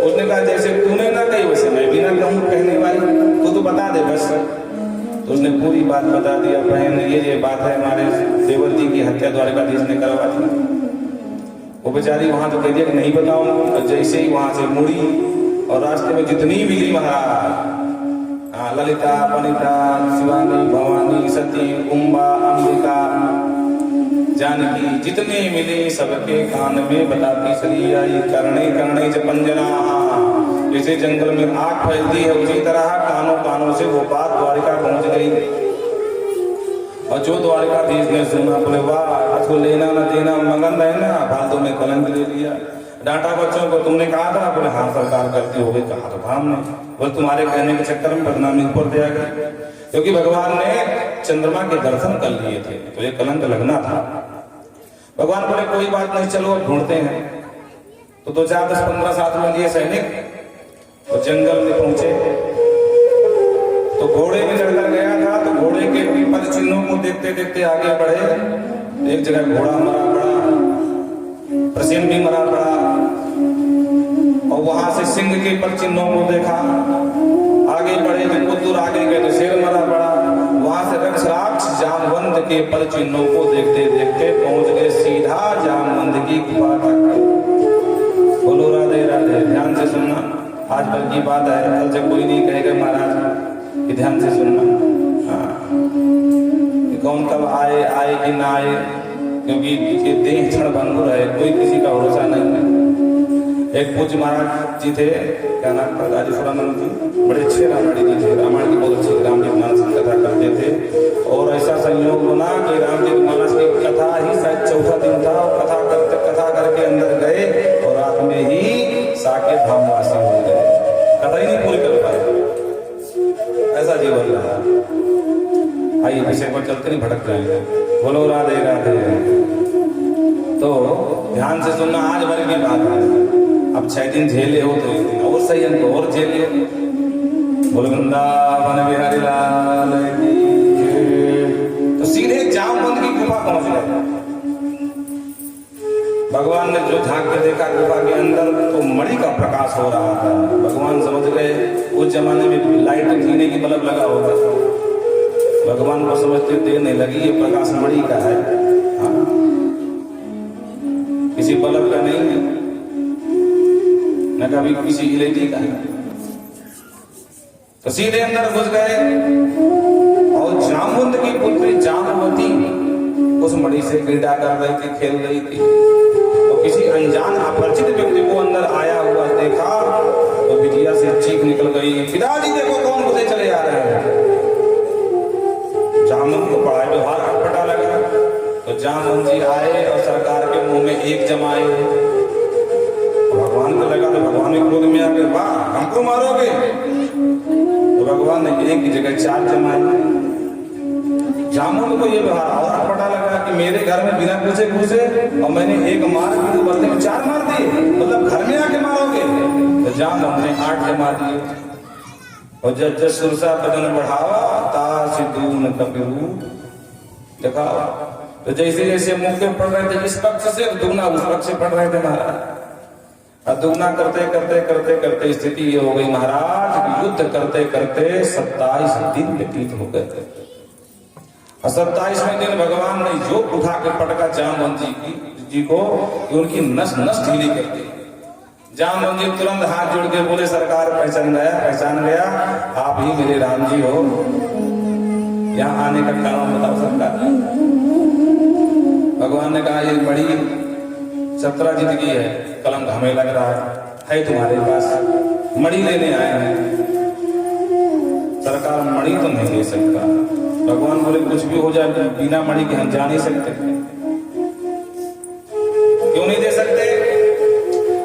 उसने कहा, जैसे तूने ना कही वैसे मैं भी ना कहूँ कहने वाली, तो बता दे बस। तो उसने पूरी बात बता दिया, बहन ये बात है, हमारे देवर जी की हत्या द्वारकाधीश ने करवा दी। वो बेचारी वहां तो कह दिया कि नहीं बताऊंगा, और जैसे ही वहां से मुड़ी और रास्ते में जितनी मिली महाराज, ललिता, वनिता, शिवानी, भवानी, सती, उम्बा, अंबिका, जानकी, जितने मिले सबके कान में बताती चली आई, करणे करणे च पंजना। जैसे जंगल में आग फैलती है, उसी तरह कानों कानों से वो बात द्वारिका पहुंच गई। और जो द्वारकाधीश ने सुना, बोले वाह, अथो लेना न देना मगन रहना, फालतू में कलंक ले लिया। डांटा बच्चों को, तुमने कहा था? बोले हाँ सरकार करती हो गई। कहा तो था हमने, बोले तुम्हारे कहने के चक्कर में बदनामी ऊपर दिया गया, क्योंकि भगवान ने चंद्रमा के दर्शन कर लिए थे, तो ये कलंक लगना था। भगवान बोले कोई बात नहीं, चलो अब ढूंढते हैं। तो 2-4, 10-15 साथ में लिए सैनिक तो जंगल में पहुंचे। तो घोड़े में चढ़कर गया था, तो घोड़े के पद चिन्हों को देखते देखते आगे बढ़े। एक जगह घोड़ा मरा पड़ा, प्रसेन भी मरा पड़ा, और वहां से सिंह के पद चिन्हों को देखा। आगे बढ़े, जब कुछ दूर आगे गए तो शेर मरा पड़ा। वहां से रक्षराक्ष जामवंत के पद चिन्हों को देखते देखते पहुंच गए सीधा जामवंत की गुफा तक। बोलो राधे राधे। ध्यान से सुनना, आज कल की बात है, कल से कोई नहीं कहेगा महाराज कि ध्यान से सुनना। कौन कब आए कि ना आए, क्योंकि ये देह क्षण भंगुर है, कोई किसी का भरोसा नहीं है। एक पूज्य महाराज जी थे, क्या नाम था, राजेश्वरानंद जी, बड़े अच्छे रामायण जी थे। रामायण की बहुत अच्छी रामचरितमानस की कथा करते थे। और ऐसा संयोग बना कि रामचरितमानस की कथा ही शायद 4था दिन था, और कथा करके अंदर गए और रात में ही साकेत धामवासी हो गए। कथा ही नहीं पूरी कर पाए, ऐसा जीवन रहा। चलते नहीं, भटक जाएंगे। बोलो राधे राधे। तो ध्यान से सुनना, आज भर की बात है। अब 6 दिन झेले हो तो 1 दिन और सही हमको और झेलिए। बोल वृंदावन बिहारी लाल की जय। तो सीधे जामवंत की गुफा पहुंच गए। भगवान ने जो झांक के देखा गुफा के अंदर, तो मणि का प्रकाश हो रहा था। भगवान समझ गए, उस जमाने में लाइट जीने की बल्ब लगा होगा। भगवान को समझते देर नहीं लगी, ये प्रकाश मणि का है, हाँ, किसी बल्ब का नहीं है, न कभी किसी इलेक्ट्रिक का है। तो सीधे अंदर घुस गए और जामवंत की पुत्री जामवती उस मणि से क्रीड़ा कर रही थी, खेल रही थी। तो किसी अनजान अपरिचित व्यक्ति को अंदर आया हुआ देखा तो बिटिया से चीख निकल गई, पिताजी देखो कौन घुसे चले आ रहे हैं। जामवंत को बड़ा व्यवहार अटपटा लगा। तो जामवंत जी आए और सरकार के मुंह में 1 जमाए। भगवान को लगा, तो भगवान ने क्रोध में आके, वाह हमको मारोगे? तो भगवान ने 1 की जगह 4 जमाए। जामवंत को ये व्यवहार और पता लगा कि मेरे घर में बिना पूछे घुसे और मैंने 1 मार दी तो बदले में 4 मार दिए, मतलब घर में आके मारोगे? तो जामवंत ने 8 जमा दिए। और जब सुरसा बदन बढ़ावा तासी दून कपिरू देखा। तो जैसे जैसे मुंह पे पड़ रहे थे इस पक्ष से, दुगना उस पक्ष से पड़ रहे थे महाराज। और दुगना करते करते करते करते स्थिति ये हो गई महाराज, युद्ध करते करते 27 दिन व्यतीत हो गए। और 27वें दिन भगवान ने जो उठा के पटका जामवंत जी को कि उनकी नस नस ढीली कर दी। जामवंत जी तुरंत हाथ जोड़ के बोले, सरकार पहचान गया, आप ही मेरे राम जी हो। यहाँ आने का कारण बताओ सरकार। भगवान ने कहा, ये बड़ी 17 जीत की है, कलंक हमें लग रहा है तुम्हारे पास, मणि लेने आए हैं। सरकार मणि तो नहीं ले सकता। भगवान बोले, कुछ भी हो जाए बिना मणि के हम जा नहीं सकते। क्यों नहीं दे सकते?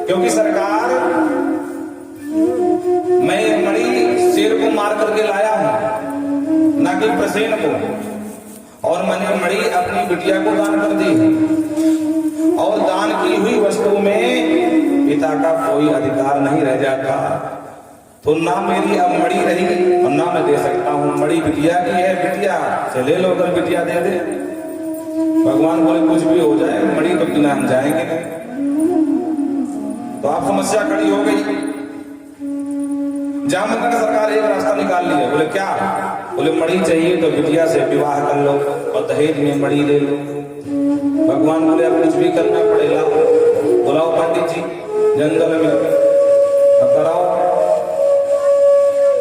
क्योंकि सरकार, मैं मणि शेर को मार करके लाया हूं, ना कि प्रसेन को। और मैंने मणि अपनी बिटिया को दान कर दी। और दान की हुई वस्तु में पिता का कोई अधिकार नहीं रह जाता। तो ना मेरी अब मणि रही और ना मैं दे सकता हूँ। मणि बिटिया की है, बिटिया से ले लो, अगर बिटिया दे दे। भगवान बोले, कुछ भी हो जाए मणि तो बिना हम जाएंगे नहीं। तो आप समस्या खड़ी हो गई। जामवंत ने सरकार एक रास्ता निकाल लिया। बोले क्या? बोले मणि चाहिए तो बिटिया से विवाह कर लो और दहेज में मणि ले लो। भगवान बोले, अब कुछ भी करना पड़ेगा, बुलाओ पंडित जी जंगल में, अब कराओ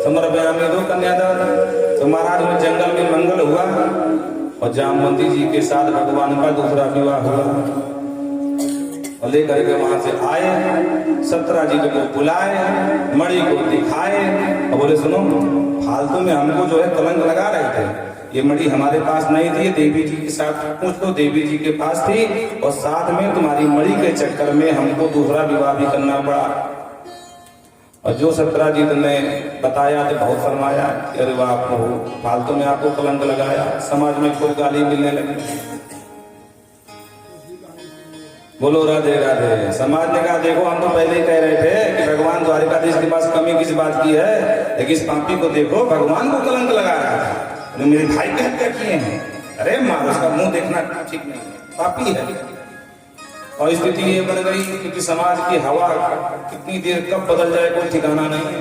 समर्पयामि दो कन्यादान। तो महाराज में जंगल में मंगल हुआ और जामवंती जी के साथ भगवान का दूसरा विवाह हुआ। और लेकर के वहां से आए, 17 जी को बुलाए, मणि को दिखाए और बोले, सुनो फालतू में हमको जो है कलंक लगा रहे थे, ये मणि हमारे पास नहीं थी, देवी जी के साथ पूछ लो, देवी जी के पास थी। और साथ में तुम्हारी मणि के चक्कर में हमको दूसरा विवाह भी करना पड़ा। और जो 17 जी ने बताया तो बहुत फरमाया, अरे वाह फालतू में आपको कलंक लगाया, समाज में खूब गाली मिलने लगी। बोलो राधे राधे। समाज ने कहा, देखो हम तो पहले ही कह रहे थे कि भगवान द्वारिकाधीश के पास कमी किस बात की है, लेकिन इस पापी को देखो, भगवान को कलंक लगाया था, मेरे भाई की हत्या किए हैं। अरे माँ, उसका मुंह देखना ठीक नहीं है, पापी है। और स्थिति ये बन गई क्योंकि समाज की हवा कितनी देर कब बदल जाए कोई ठिकाना नहीं है।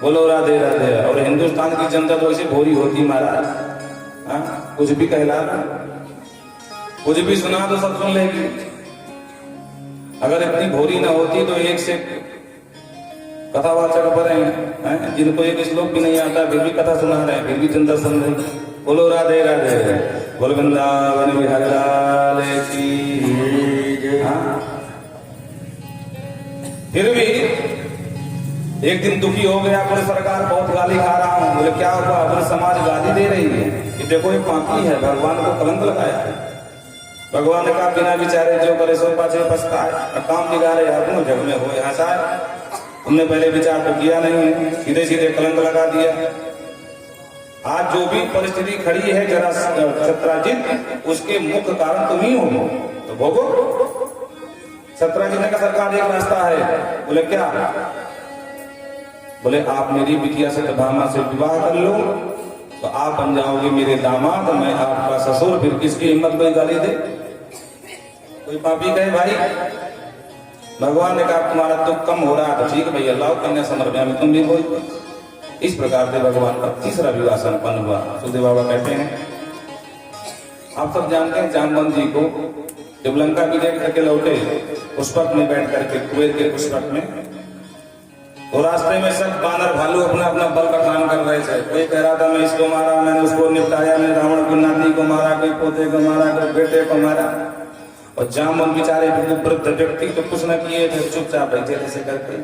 बोलो राधे राधे। और हिंदुस्तान की जनता तो ऐसी भोरी होती महाराज, कुछ भी कहला, कुछ भी सुना तो सब सुन लेगी। अगर इतनी भोरी ना होती तो एक से कथावाचक बने हैं, जिनको एक श्लोक भी नहीं आता फिर भी कथा सुना रहे हैं, फिर भी जनता सुन रही। बोलो राधे राधे। बोल वृंदावन बिहारी लाल की। हाँ, फिर भी एक दिन दुखी हो गया, बोले सरकार बहुत गाली खा रहा हूँ। बोले क्या हुआ? बोले समाज गाली दे रही है कि देखो ये पापी है, भगवान को कलंक लगाया है। भगवान ने कहा, बिना विचारे जो करे सो पाछे पछताए। काम बिगाड़े अपनों जग में हो यहाँ साहब, तुमने पहले विचार तो किया नहीं, सीधे सीधे कलंक लगा दिया। आज जो भी परिस्थिति खड़ी है जरा सत्राजित, उसके मुख्य कारण तुम ही हो, तो भोगो। सत्राजित ने कहा सरकार एक रास्ता है। बोले क्या? बोले आप मेरी बिटिया सत्यभामा से विवाह कर लो तो आप बन जाओगे मेरे दामाद, मैं आपका ससुर। फिर किसकी हिम्मत कोई गाली दे? कोई पापी कहे भाई? भगवान ने कहा तुम्हारा दुख कम हो रहा है तो ठीक भैया लाओ कन्या समर्पया में तुम भी बोल। इस प्रकार से भगवान का तीसरा विवाह संपन्न हुआ। सुखदेव बाबा कहते हैं, आप सब जानते हैं जामवंत जी को जब लंका विजय करके लौटे, पुष्पक में बैठ करके कुबेर के पुष्पक में, तो रास्ते में सब बानर भालू अपना अपना बल का काम कर रहे थे। कोई कह रहा था मैं इसको मारा, मैंने उसको निपटाया, मैंने रावण की नाती को मारा, कोई पोते को मारा, कोई बेटे को मारा। और जामवंत बेचारे वृद्ध व्यक्ति तो कुछ न किए थे, चुपचाप बैठे ऐसे करके।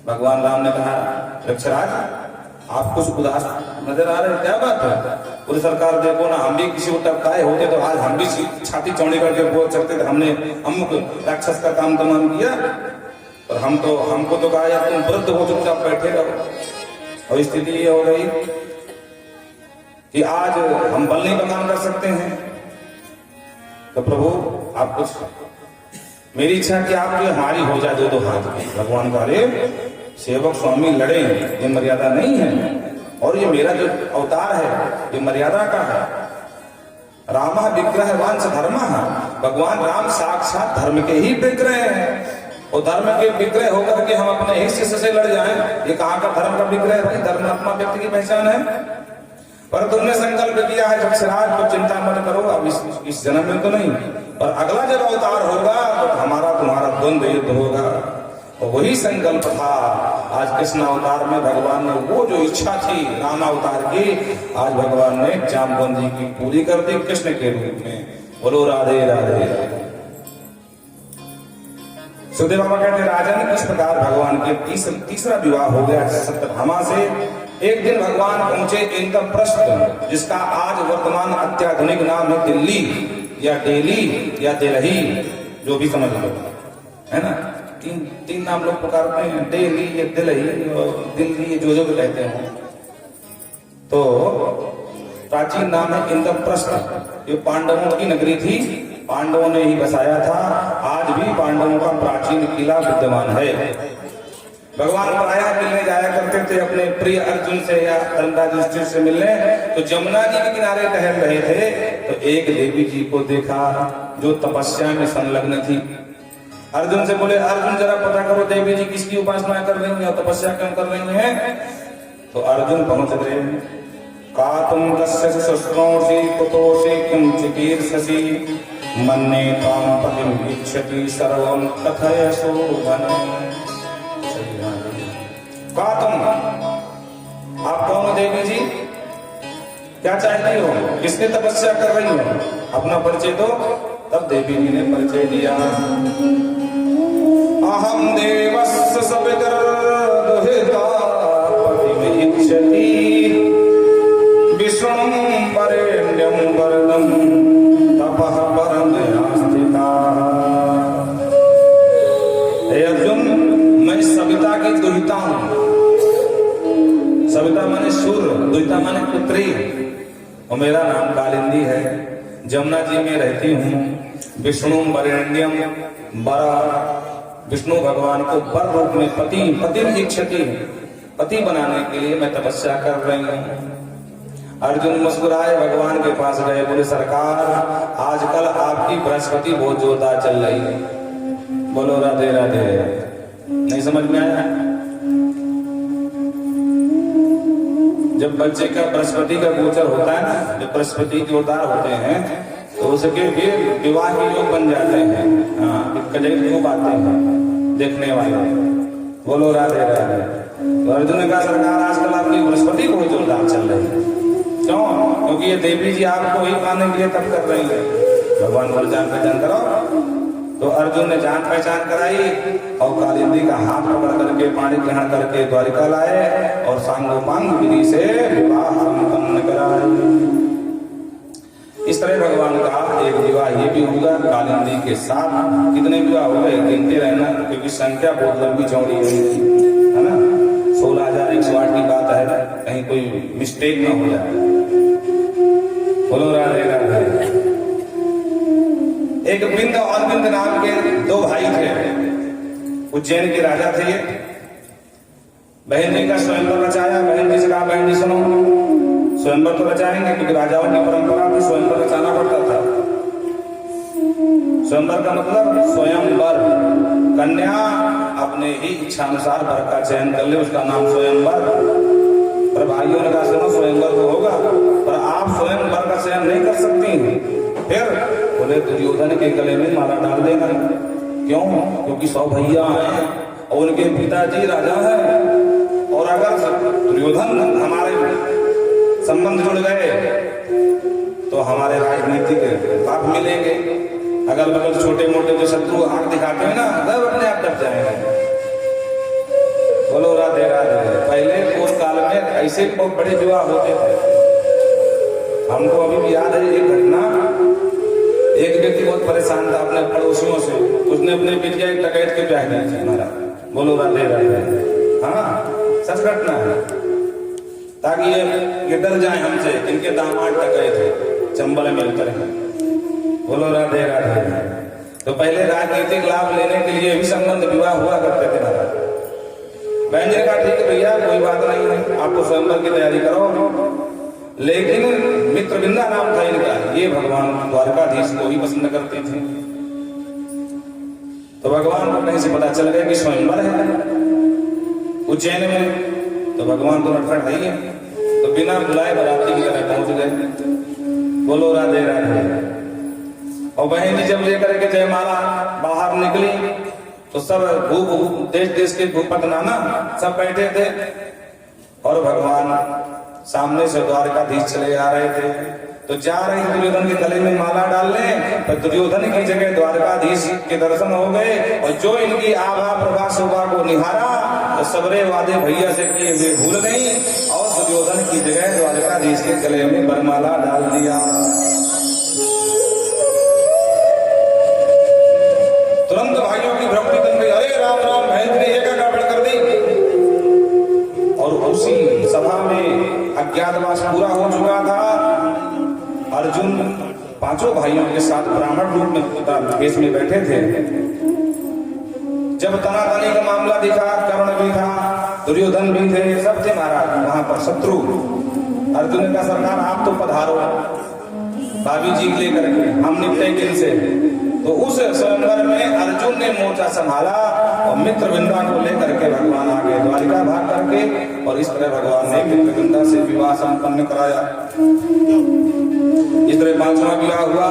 भगवान राम ने कहा रक्षराज आप कुछ उदास नजर आ रहे हैं, क्या बात है? पूरी सरकार देखो ना, हम भी किसी को टपकाए होते तो आज हम भी छाती चौड़ी करके बोल सकते थे हमने अमुक राक्षस का काम तमाम किया। और हमको तो कहा यार तुम वृद्ध हो, चुपचाप बैठे रहो। और स्थिति ये हो गई कि आज हम बल नहीं का काम कर सकते हैं। तो प्रभु आप कुछ, मेरी इच्छा कि आप जो हमारी हो जाए दो हाथ की। भगवान का अरे सेवक स्वामी लड़े, ये मर्यादा नहीं है। और ये मेरा जो अवतार है ये मर्यादा का है। रामा विग्रहवांश धर्म, भगवान राम साक्षात धर्म के ही विग्रह हैं। और धर्म के विग्रह होकर के हम अपने ही शिष्य से लड़ जाएं, ये कहाँ का धर्म का विग्रह है भाई? धर्म आत्मा व्यक्ति की पहचान है। पर तुमने संकल्प किया है रक्षराज तो चिंता मत करो, अब इस जन्म में तो नहीं, पर अगला जब अवतार होगा तो हमारा तुम्हारा द्वंद्व युद्ध होगा। और वही संकल्प था आज कृष्ण अवतार में भगवान ने, वो जो इच्छा थी राम अवतार की, आज भगवान ने जामवंत जी की पूरी कर दी कृष्ण के रूप में। बोलो राधे राधे राधे। सुखदेव बाबा कहते राजन इस प्रकार भगवान के तीसरा विवाह हो गया सत्यभामा से। एक दिन भगवान पहुंचे इंद्रप्रस्थ, जिसका आज वर्तमान अत्याधुनिक नाम है दिल्ली या दिल्ली या दिल्ली, जो भी समझ लो, है ना। तीन नाम लोग पुकारते हैं, दिल्ली या दिल्ली और दिल्ली जो भी कहते हैं। तो प्राचीन नाम है इंद्रप्रस्थ। ये पांडवों की नगरी थी, पांडवों ने ही बसाया था। आज भी पांडवों का प्राचीन किला विद्यमान है। भगवान प्रायः मिलने जाया करते थे अपने प्रिय अर्जुन से या धर्मराज युधिष्ठिर से मिलने। तो जमुना जी के किनारे टहल रहे थे तो एक देवी जी को देखा जो तपस्या में संलग्न थी। अर्जुन से बोले अर्जुन जरा पता करो देवी जी किसकी उपासना कर रही है, तपस्या क्यों कर रही है? तो अर्जुन पहुंच गए। का तुम कस्य शस्त्रोषि कुतोषि किम चिकीर्षसि मन्ये तां पतिं इच्छति सर्वं कथय शोभन। का तुम, आप कौन हो देवी जी? क्या चाहती हो? किसने तपस्या कर रही हो? अपना परिचय दो। तब देवी जी ने परिचय दिया। अहम देवस्य सवितर्दुहिता पतिमिच्छति विष्णुं वरेण्यं वरदं तपः परमया स्थिताः। हे अर्जुन, मैं सविता की दुहिता हूं। सविता माने सूर्य, दुहिता माने पुत्री, और मेरा नाम कालिंदी है। जमुना जी में रहती हूँ। विष्णु वरेण्यम, बरा, विष्णु भगवान को बर रूप में पति इच्छति, पति बनाने के लिए मैं तपस्या कर रही हूँ। अर्जुन मुस्कुराए, भगवान के पास गए, बोले सरकार आजकल आपकी बृहस्पति बहुत जोरदार चल रही है। बोलो राधे राधे। नहीं समझ में आया? जब बच्चे का बृहस्पति का गोचर होता है ना, जब बृहस्पति जोरदार होते हैं तो उसके भी विवाह के योग बन जाते हैं। हाँ, कजरी खूब आते हैं देखने वाले। बोलो राधे राधे। तो अर्जुन ने कहा सरकार आजकल आपकी बृहस्पति बहुत जोरदार चल रही है। क्यों? क्योंकि ये देवी जी आपको ही पाने के लिए तब कर रही है। भगवान बोल जान पहचान करो। तो अर्जुन ने जान पहचान कराई और कालिंदी का हाथ पकड़ करके पानी ग्रहण करके द्वारिका लाए और सांगोपांग विधि से विवाह संपन्न कराए। इस तरह भगवान का एक विवाह ये भी होगा कालिंदी के साथ। कितने विवाह हो गए गिनते रहना, क्योंकि संख्या बहुत लंबी चौड़ी है ना। 16,108 की बात है, कहीं कहीं कोई मिस्टेक ना हो जाए। बोलो राधे राधे। एक बिंद और बिंद नाम के दो भाई थे, उज्जैन के राजा थे ये। बहन जी का स्वयंवर रचाया। बहन जी से कहा, बहन जी सुनो, स्वयंवर तो रचाएंगे, क्योंकि राजाओं की परंपरा थी, स्वयंवर रचाना पड़ता था। स्वयंवर का मतलब स्वयंवर, कन्या अपने ही इच्छा अनुसार वर का चयन कर ले, उसका नाम स्वयंवर। पर भाइयों ने कहा, सुनो, स्वयंवर तो होगा, पर आप स्वयंवर का चयन नहीं कर सकती। फिर बोले, दुर्योधन के गले में माला डाल देना। क्यों? क्योंकि 100 भैया हैं और उनके पिताजी राजा हैं, और अगर दुर्योधन हमारे संबंध जुड़ गए तो हमारे राजनीति के लाभ मिलेंगे। अगल बगल छोटे मोटे जो शत्रु आंख दिखाते हैं ना, सब अपने आप डर जाएंगे। बोलो राधे राधे। पहले उस काल में ऐसे बहुत बड़े विवाह होते थे। हमको अभी भी याद है एक घटना। एक व्यक्ति बहुत परेशान था अपने पड़ोसियों से, उसने अपने बिटिया एक डकैत के ब्याह दी थी हमारा। बोलो राधे राधे। हाँ, सच घटना है, ताकि ये डर जाए हमसे, इनके दामाद डकैत थे, चंबल में उतर हैं। बोलो राधे राधे। तो पहले राजनीतिक लाभ लेने के लिए भी संबंध विवाह हुआ करते थे महाराज। बहन जी का, ठीक है भैया, कोई बात नहीं है, आपको स्वयंवर की तैयारी करो। लेकिन मित्रविंदा नाम था इनका, ये भगवान द्वारकाधीश को ही पसंद करते थे। तो भगवान को कहीं से पता चल गया कि स्वयंवर है उज्जैन में, तो भगवान तो नटखट है ही है, तो बिना बुलाए बाराती की तरह पहुंच गए। बोलो राधे राधे। और बहन जी जब लेकर के जयमाला बाहर निकली तो सब देश देश के भूपत नाना सब बैठे थे, और भगवान सामने से द्वारकाधीश चले आ रहे थे। तो जा रहे दुर्योधन के गले में माला डालने, तो दुर्योधन की जगह द्वारकाधीश के दर्शन हो गए, और जो इनकी आभा प्रभा शोभा को निहारा तो सबरे वादे भैया से किए हुए भूल गई, और दुर्योधन की जगह द्वारकाधीश के गले में वरमाला डाल दिया। तुरंत भाइयों की भ्रमति बन गई, अरे राम राम, बहन ने ये क्या गड़बड़ कर दी। और उसी सभा में अज्ञातवास पूरा हो चुका था। अर्जुन 5 भाइयों के साथ ब्राह्मण रूप में भेष में बैठे थे। जब तनातनी का मामला दिखा, कर्ण भी था, दुर्योधन भी थे, सब थे महाराज वहां पर शत्रु। अर्जुन ने कहा, सरकार आप तो पधारो, भाभी जी लेकर के हम निपटेंगे इनसे। तो उस स्वयंवर में अर्जुन ने मोर्चा संभाला, और मित्रविंदा को लेकर के भगवान आगे द्वारिका भाग करके, और इस तरह भगवान ने मित्रविंदा से विवाह संपन्न कराया। इस तरह 5वां विवाह हुआ।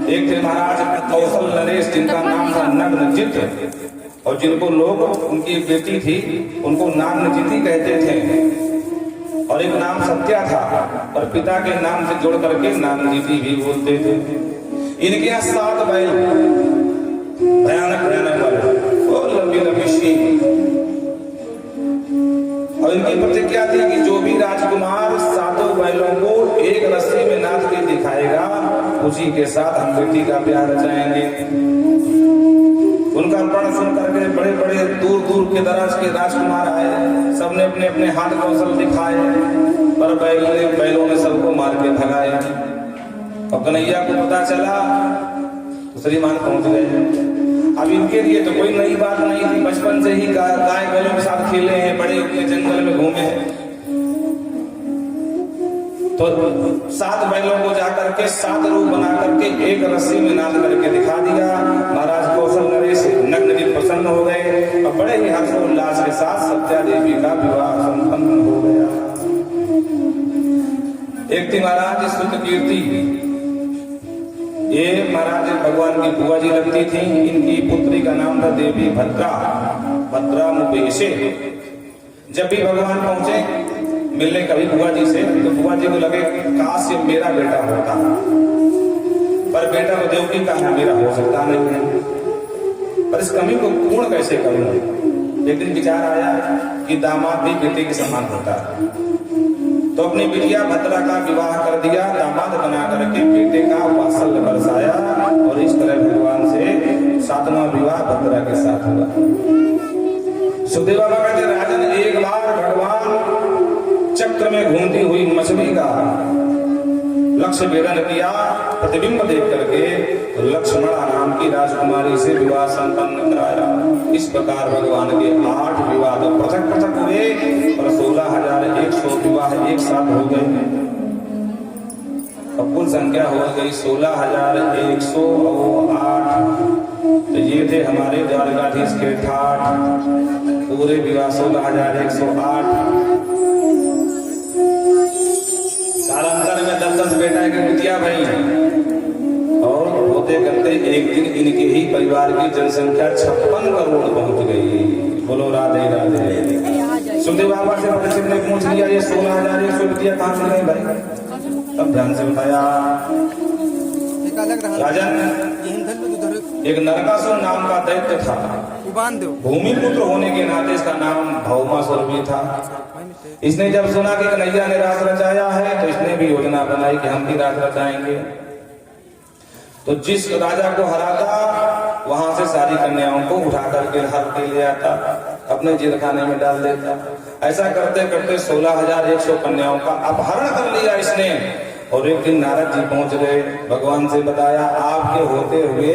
एक थे महाराज कौशल नरेश, जिनका नाम था नग्नजित, और जिनको लोग, उनकी एक बेटी थी, उनको नागनजिती कहते थे। और एक नाम सत्या था, और पिता के नाम से जोड़ करके नागनजिती भी बोलते थे। इनके यहाँ 7 बैल, भयानक भयानक वाले, और लंबी लंबी सींग। और इनकी प्रतिज्ञा थी कि जो भी राजकुमार 7 बैलों को एक रस्सी में नाथ के दिखाएगा, उसी के साथ हम बेटी का प्यार रचाएंगे। उनका प्रण सुन करके बड़े बड़े दूर दूर के दराज के राजकुमार आए, सबने अपने अपने हाथ कौशल दिखाए, पर बैलों ने सबको मार के भगाया। और कन्हैया को पता चला तो श्रीमान पहुंच गए। अब इनके लिए तो कोई नई बात नहीं थी, बचपन से ही गाय बैलों के साथ खेले हैं, बड़े अपने जंगल में घूमे हैं। तो 7 बैलों को जाकर के 7 रूप बना करके एक रस्सी में नाद करके दिखा दिया। महाराज कौशल नरेश नग्नजित प्रसन्न हो गए, और बड़े ही हर्षोल्लास के साथ सत्या देवी का विवाह संपन्न हो गया। एक थी महाराज स्तुतकीर्ति, ये महाराज भगवान की बुआ जी लगती थी। इनकी पुत्री का नाम था देवी भद्रा, भद्रामुपेशे। जब भी भगवान पहुंचे मिलने कभी बुआ जी से, तो बुआ जी को लगे काश ये मेरा बेटा होता, पर बेटा तो देवकी का है, मेरा हो सकता नहीं है, पर इस कमी को पूर्ण कैसे करूं। एक दिन विचार आया कि दामाद भी बेटे के समान होता है, तो अपनी बिटिया भद्रा का विवाह कर दिया, दामाद बना करके बेटे का वात्सल्य बरसाया, और इस तरह भगवान से 7वां विवाह भद्रा के साथ हुआ। सुखदेव बाबा कहते राजन, एक बार भगवान चक्र में घूमती हुई मछली का लक्ष्य भेदन किया, प्रतिबिंब देख करके लक्ष्मणा नाम की राजकुमारी से विवाह संपन्न कराया। इस प्रकार भगवान के 8 विवाह तो पृथक पृथक हुए और 16,100 विवाह एक साथ हो गए। अब कुल संख्या हो गई 16,108। तो ये थे हमारे द्वारकाधीश के ठाठ, पूरे विवाह 16,108। कालांतर में 10-10 बेटा के बिटिया भाई, और होते करते एक दिन इनके ही परिवार की जनसंख्या 56 करोड़ पहुंच गई। बोलो राधे राधे। सुखदेव बाबा से परीक्षित ने पूछ लिया ये 16,100 बिटिया कहाँ से गई भाई? तब ध्यान से बताया राजन, एक नरकासुर नाम का दैत्य था। भूमिपुत्र होने के नाते इसका नाम भौमासुर भी था। इसने जब सुना कि कन्हैया ने रास रचाया है तो इसने भी योजना बनाई कि हम भी रास रचाएंगे। तो जिस राजा को हराता वहां से सारी कन्याओं को उठा करके हर के ले आता, अपने जेल खाने में डाल देता। ऐसा करते करते 16,100 कन्याओं का अपहरण कर लिया इसने। और एक दिन नारद जी पहुंच गए, भगवान से बताया आपके होते हुए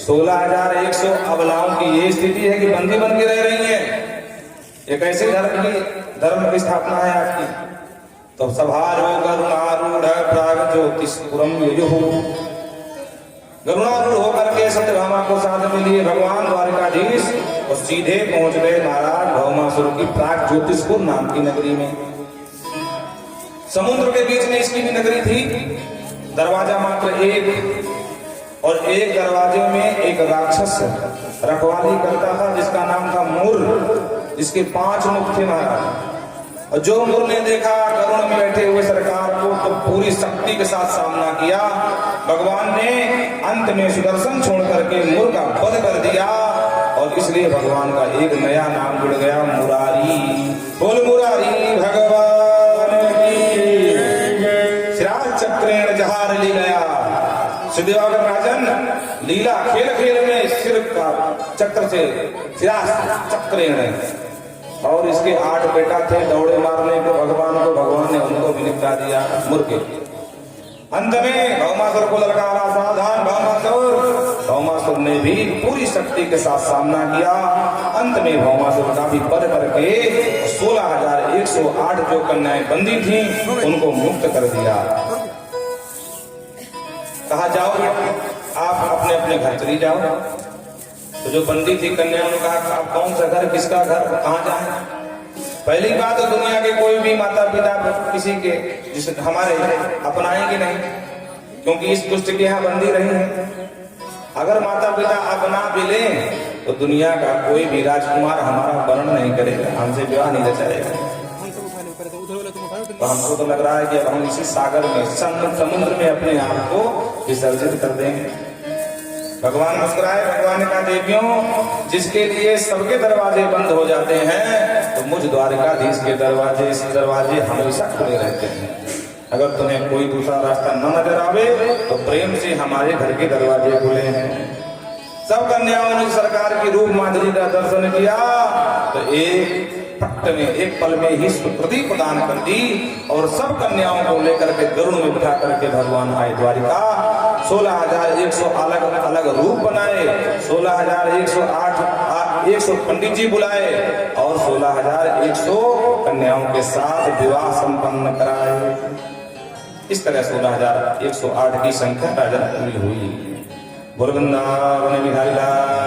16,100 अबलाओं की ये स्थिति है कि बंदी बन के रह रही है। एक ऐसे धर्म की स्थापना है आपकी। तो सभारो गरुणारूढ़ प्राग ज्योतिषपुरम युयुः, गरुणारूढ़ होकर के सत्यभामा को साथ में लिए भगवान द्वारकाधीश और सीधे पहुंच गए महाराज भौमासुर की प्राग ज्योतिषपुर नाम की नगरी में। समुद्र के बीच में इसकी भी नगरी थी। दरवाजा मात्र एक, और एक दरवाजे में एक राक्षस रखवाली करता था जिसका नाम था मुर, जिसके 5 मुख थे महाराज। और जो मुर ने देखा करुण में बैठे हुए सरकार को तो पूरी शक्ति के साथ सामना किया। भगवान ने अंत में सुदर्शन छोड़ करके मुर का वध कर दिया, और इसलिए भगवान का एक नया नाम जुड़ गया, मुरारी। बोल मुरारी भगवान चक्रेण जहार ली गया। सिद्धिवागर राजन लीला खेल खेल में सिर का चक्र से चक्रेण, और इसके 8 बेटा थे दौड़े मारने को भगवान ने उनको भी निपटा दिया मुर्गे। अंत में भौमासुर को ललकारा, सावधान भौमासुर ने भी पूरी शक्ति के साथ सामना किया। अंत में भौमासुर का भी वध करके 16,108 जो कन्याएं बंदी थी उनको मुक्त कर दिया। कहा जाओ आप अपने अपने घर चली जाओ। तो जो बंदी थी कन्याओं ने कहा आप कौन सा घर, किसका घर, कहाँ जाए? पहली बात तो दुनिया के कोई भी माता पिता किसी के जिसे हमारे अपनाएंगे नहीं, क्योंकि इस दुष्ट के यहाँ बंदी रही है। अगर माता पिता अपना भी लें तो दुनिया का कोई भी राजकुमार हमारा वर्ण नहीं करेगा, हमसे विवाह नहीं रचाएगा। तो हमको तो लग रहा है कि अब हम इसी सागर में समुद्र में अपने आप को विसर्जित कर देंगे। भगवान मुस्कुराए, भगवान ने कहा देवियों जिसके लिए सबके दरवाजे बंद हो जाते हैं तो मुझ द्वारकाधीश के दरवाजे हमेशा खुले रहते हैं। अगर तुम्हें कोई दूसरा रास्ता न नजर आवे तो प्रेम से हमारे घर के दरवाजे खुले हैं। सब कन्याओं ने सरकार की रूप माधुरी का दर्शन किया तो एक पल में ही स्वीकृति प्रदान कर दी, और सब कन्याओं को लेकर के गरुड़ में बिठा करके भगवान आए द्वारिका। 16,100 अलग अलग रूप बनाए, 16,108 100 पंडित जी बुलाए और 16,100 कन्याओं के साथ विवाह संपन्न कराए। इस तरह 16,108 की संख्या पूरी हुई। बोल वृंदावन बिहारी लाल।